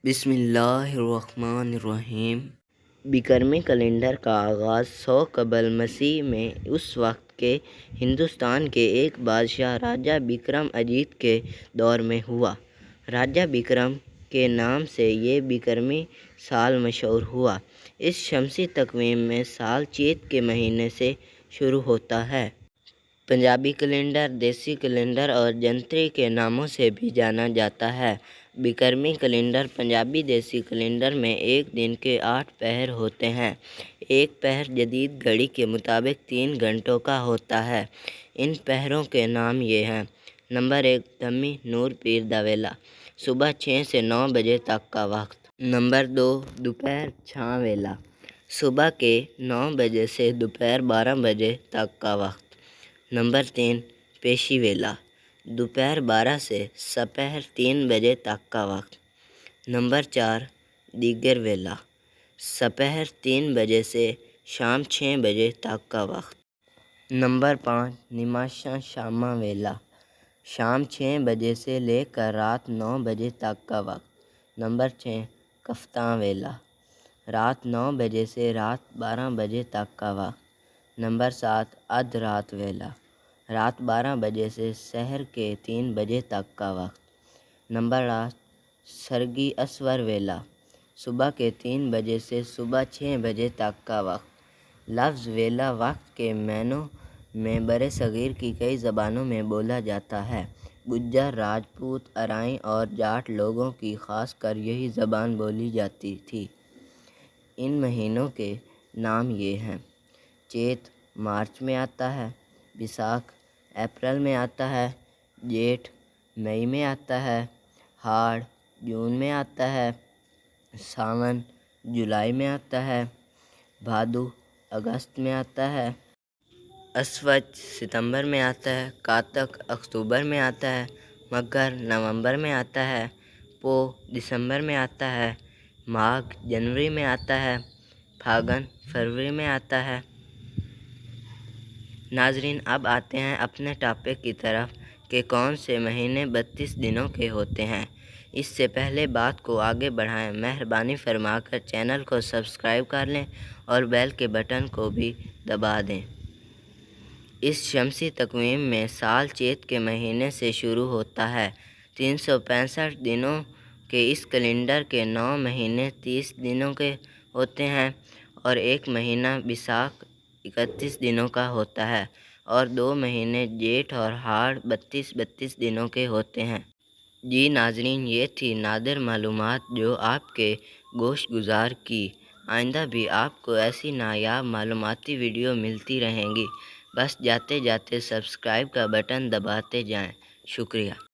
بسم اللہ الرحمن الرحیم۔ بکرمی کیلنڈر کا آغاز 100 قبل مسیح میں اس وقت کے ہندوستان کے ایک بادشاہ راجہ بکرم اجیت کے دور میں ہوا۔ راجہ بکرم کے نام سے یہ بکرمی سال مشہور ہوا۔ اس شمسی تقویم میں سال چیت کے مہینے سے شروع ہوتا ہے۔ پنجابی کیلنڈر، دیسی کیلنڈر اور جنتری کے ناموں سے بھی جانا جاتا ہے۔ بکرمی کیلنڈر پنجابی دیسی کیلنڈر میں ایک دن کے 8 پہر ہوتے ہیں۔ ایک پہر جدید گھڑی کے مطابق 3 گھنٹوں کا ہوتا ہے۔ ان پہروں کے نام یہ ہیں: نمبر 1 دھمی نور پیر دا ویلا، صبح 6 سے 9 بجے تک کا وقت۔ نمبر 2 دوپہر چھاں ویلا، صبح کے 9 بجے سے دوپہر 12 بجے تک کا وقت۔ نمبر 3 پیشی ویلا، دوپہر 12 سے سپہر 3 بجے تک کا وقت۔ نمبر 4 دیگر ویلا، سپہر 3 بجے سے شام 6 بجے تک کا وقت۔ نمبر 5 نماشاں شاماں ویلا، شام 6 بجے سے لے کر رات 9 بجے تک کا وقت۔ نمبر 6 کفتاں ویلا، رات 9 بجے سے رات 12 بجے تک کا وقت۔ نمبر 7 ادھ رات ویلا، رات 12 بجے سے سحر کے 3 بجے تک کا وقت۔ نمبر 8 سرگی اسور ویلا، صبح کے 3 بجے سے صبح 6 بجے تک کا وقت۔ لفظ ویلا وقت کے معنوں میں برصغیر کی کئی زبانوں میں بولا جاتا ہے۔ گجر، راجپوت، ارائیں اور جاٹ لوگوں کی خاص کر یہی زبان بولی جاتی تھی۔ ان مہینوں کے نام یہ ہیں: چیت مارچ میں آتا ہے، بیساکھ اپریل میں آتا ہے، جیٹھ مئی میں آتا ہے، ہاڑ جون میں آتا ہے، ساون جولائی میں آتا ہے، بھادو اگست میں آتا ہے، اسوج ستمبر میں آتا ہے، کاتک اکتوبر میں آتا ہے، مگر نومبر میں آتا ہے، پو دسمبر میں آتا ہے، ماگھ جنوری میں آتا ہے، پھاگن فروری میں آتا ہے۔ ناظرین، اب آتے ہیں اپنے ٹاپک کی طرف کہ کون سے مہینے 32 دنوں کے ہوتے ہیں۔ اس سے پہلے بات کو آگے بڑھائیں، مہربانی فرما کر چینل کو سبسکرائب کر لیں اور بیل کے بٹن کو بھی دبا دیں۔ اس شمسی تقویم میں سال چیت کے مہینے سے شروع ہوتا ہے۔ 365 دنوں کے اس کیلنڈر کے 9 مہینے 30 دنوں کے ہوتے ہیں اور ایک مہینہ بیساکھ 31 دنوں کا ہوتا ہے اور 2 مہینے جیٹھ اور ہاڑ 32 دنوں کے ہوتے ہیں۔ جی ناظرین، یہ تھی نادر معلومات جو آپ کے گوش گزار کی۔ آئندہ بھی آپ کو ایسی نایاب معلوماتی ویڈیو ملتی رہیں گی، بس جاتے جاتے سبسکرائب کا بٹن دباتے جائیں۔ شکریہ۔